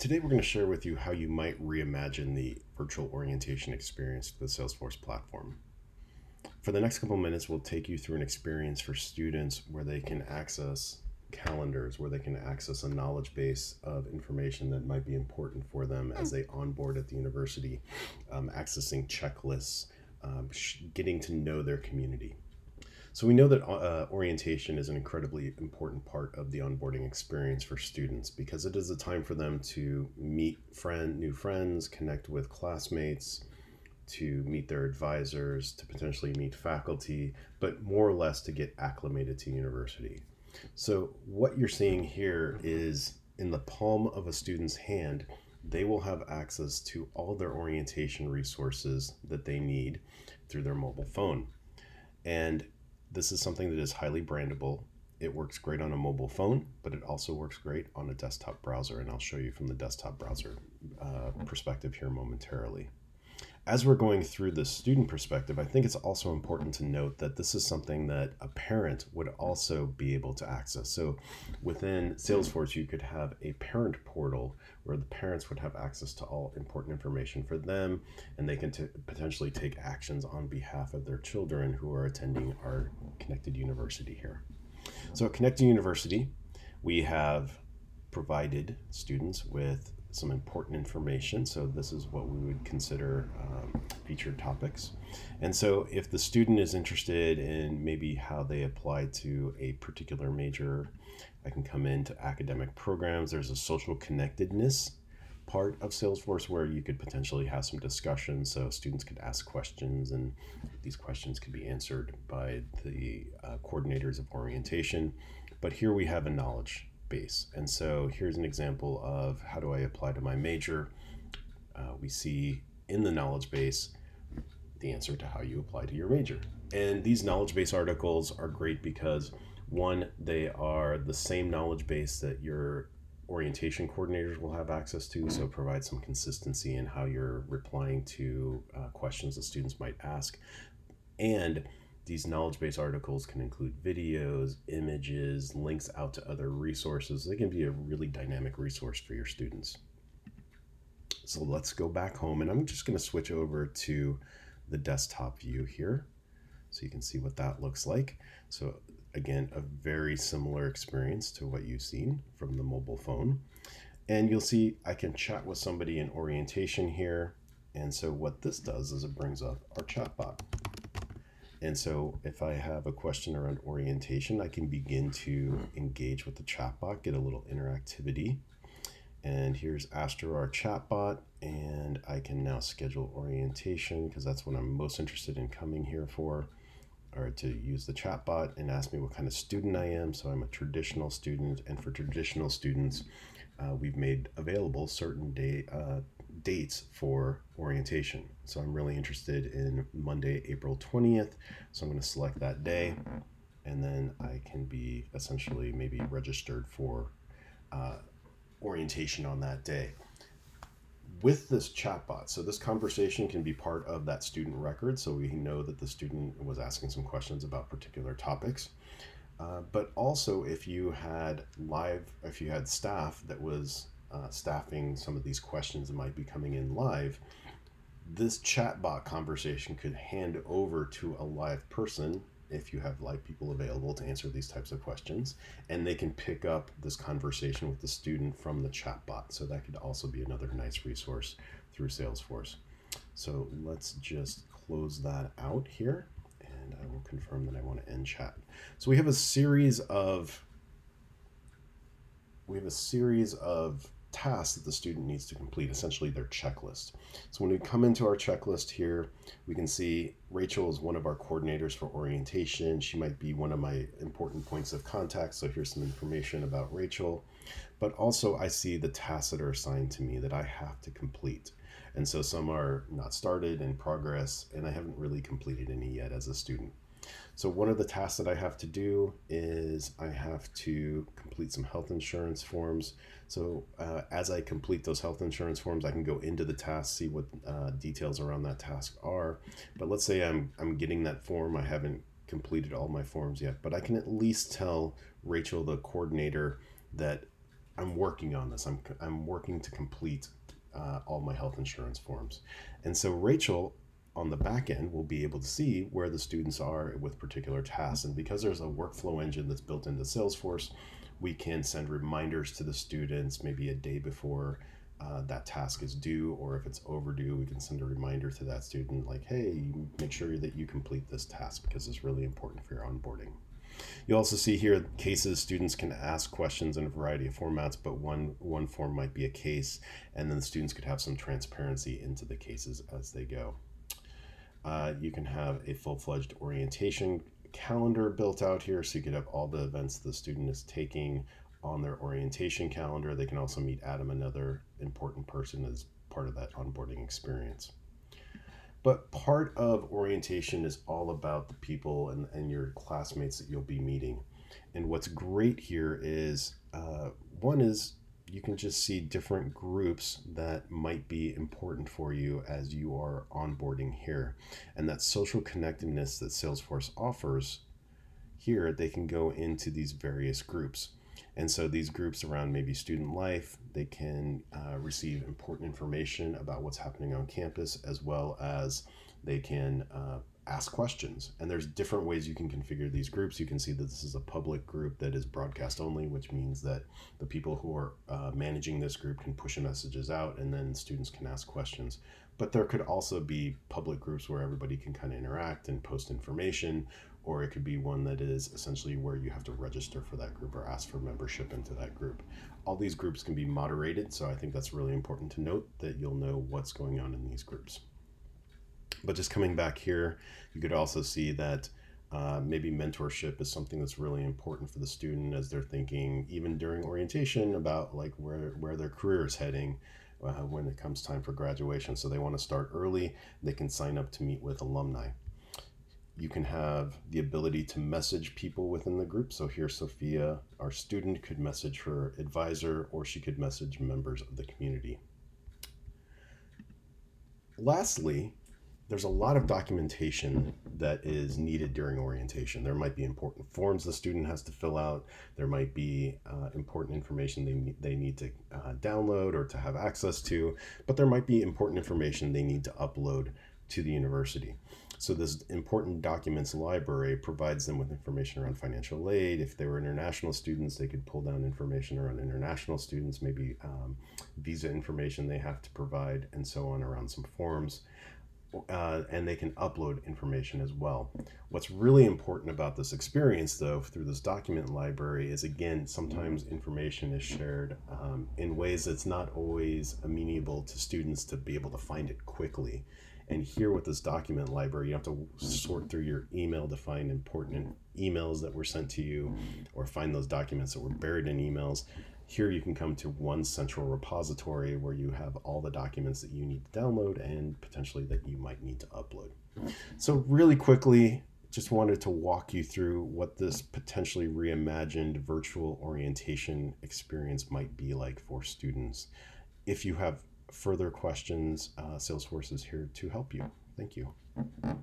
Today, we're going to share with you how you might reimagine the virtual orientation experience to the Salesforce platform. For the next couple of minutes, we'll take you through an experience for students where they can access calendars, where they can access a knowledge base of information that might be important for them as they onboard at the university, accessing checklists, getting to know their community. So we know that orientation is an incredibly important part of the onboarding experience for students because it is a time for them to meet new friends, connect with classmates, to meet their advisors, to potentially meet faculty, but more or less to get acclimated to university. So what you're seeing here is in the palm of a student's hand, they will have access to all their orientation resources that they need through their mobile phone. And this is something that is highly brandable. It works great on a mobile phone, but it also works great on a desktop browser. And I'll show you from the desktop browser perspective here momentarily. As we're going through the student perspective, I think it's also important to note that this is something that a parent would also be able to access. So within Salesforce, you could have a parent portal where the parents would have access to all important information for them, and they can potentially take actions on behalf of their children who are attending our Connected University here. So at Connected University, we have provided students with some important information. So this is what we would consider featured topics. And so if the student is interested in maybe how they apply to a particular major, I can come into academic programs. There's a social connectedness part of Salesforce where you could potentially have some discussion. So students could ask questions and these questions could be answered by the coordinators of orientation. But here we have a knowledge base. And so here's an example of how do I apply to my major. We see in the knowledge base the answer to how you apply to your major. And these knowledge base articles are great because one, they are the same knowledge base that your orientation coordinators will have access to, so provide some consistency in how you're replying to questions that students might ask. And these knowledge base articles can include videos, images, links out to other resources. They can be a really dynamic resource for your students. So let's go back home, and I'm just going to switch over to the desktop view here so you can see what that looks like. So again, a very similar experience to what you've seen from the mobile phone. And you'll see I can chat with somebody in orientation here. And so what this does is it brings up our chatbot. And so if I have a question around orientation, I can begin to engage with the chatbot, get a little interactivity. And here's Astra, our chatbot, and I can now schedule orientation because that's what I'm most interested in coming here for, or to use the chatbot and ask me what kind of student I am. So I'm a traditional student, and for traditional students, we've made available certain dates for orientation. So I'm really interested in Monday, April 20th. So I'm going to select that day, and then I can be essentially maybe registered for orientation on that day. With this chatbot, so this conversation can be part of that student record, so we know that the student was asking some questions about particular topics. But also if you had staff that was staffing some of these questions that might be coming in live, this chatbot conversation could hand over to a live person if you have live people available to answer these types of questions, and they can pick up this conversation with the student from the chatbot. So that could also be another nice resource through Salesforce. So let's just close that out here, and I will confirm that I want to end chat. So we have a series of tasks that the student needs to complete, essentially their checklist. So when we come into our checklist here, we can see Rachel is one of our coordinators for orientation. She might be one of my important points of contact. So here's some information about Rachel. But also I see the tasks that are assigned to me that I have to complete. And so some are not started, in progress, and I haven't really completed any yet as a student. So one of the tasks that I have to do is I have to complete some health insurance forms. So as I complete those health insurance forms, I can go into the task, see what details around that task are. But let's say I'm getting that form. I haven't completed all my forms yet, but I can at least tell Rachel, the coordinator, that I'm working on this. I'm working to complete all my health insurance forms. And so Rachel on the back end will be able to see where the students are with particular tasks. And because there's a workflow engine that's built into Salesforce, we can send reminders to the students maybe a day before that task is due, or if it's overdue, we can send a reminder to that student like, hey, make sure that you complete this task because it's really important for your onboarding. You'll also see here cases. Students can ask questions in a variety of formats, but one form might be a case, and then the students could have some transparency into the cases as they go. You can have a full-fledged orientation calendar built out here, so you could have all the events the student is taking on their orientation calendar. They can also meet Adam, another important person, as part of that onboarding experience. But part of orientation is all about the people and your classmates that you'll be meeting. And what's great here is one is you can just see different groups that might be important for you as you are onboarding here. And that social connectedness that Salesforce offers here, they can go into these various groups. And so these groups around maybe student life, they can receive important information about what's happening on campus, as well as they can ask questions. And there's different ways you can configure these groups. You can see that this is a public group that is broadcast only, which means that the people who are managing this group can push messages out, and then students can ask questions. But there could also be public groups where everybody can kind of interact and post information, or it could be one that is essentially where you have to register for that group or ask for membership into that group. All these groups can be moderated, so I think that's really important to note that you'll know what's going on in these groups. But just coming back here, you could also see that maybe mentorship is something that's really important for the student as they're thinking, even during orientation, about like where their career is heading when it comes time for graduation. So they want to start early, they can sign up to meet with alumni. You can have the ability to message people within the group. So here, Sophia, our student, could message her advisor, or she could message members of the community. Lastly, there's a lot of documentation that is needed during orientation. There might be important forms the student has to fill out. There might be important information they need to download or to have access to, but there might be important information they need to upload to the university. So this important documents library provides them with information around financial aid. If they were international students, they could pull down information around international students, maybe visa information they have to provide, and so on, around some forms. And they can upload information as well. What's really important about this experience, though, through this document library is, again, sometimes information is shared in ways that's not always amenable to students to be able to find it quickly. And here with this document library, you have to sort through your email to find important emails that were sent to you, or find those documents that were buried in emails. Here you can come to one central repository where you have all the documents that you need to download and potentially that you might need to upload. So really quickly, just wanted to walk you through what this potentially reimagined virtual orientation experience might be like for students. If you have further questions, Salesforce is here to help you. Thank you.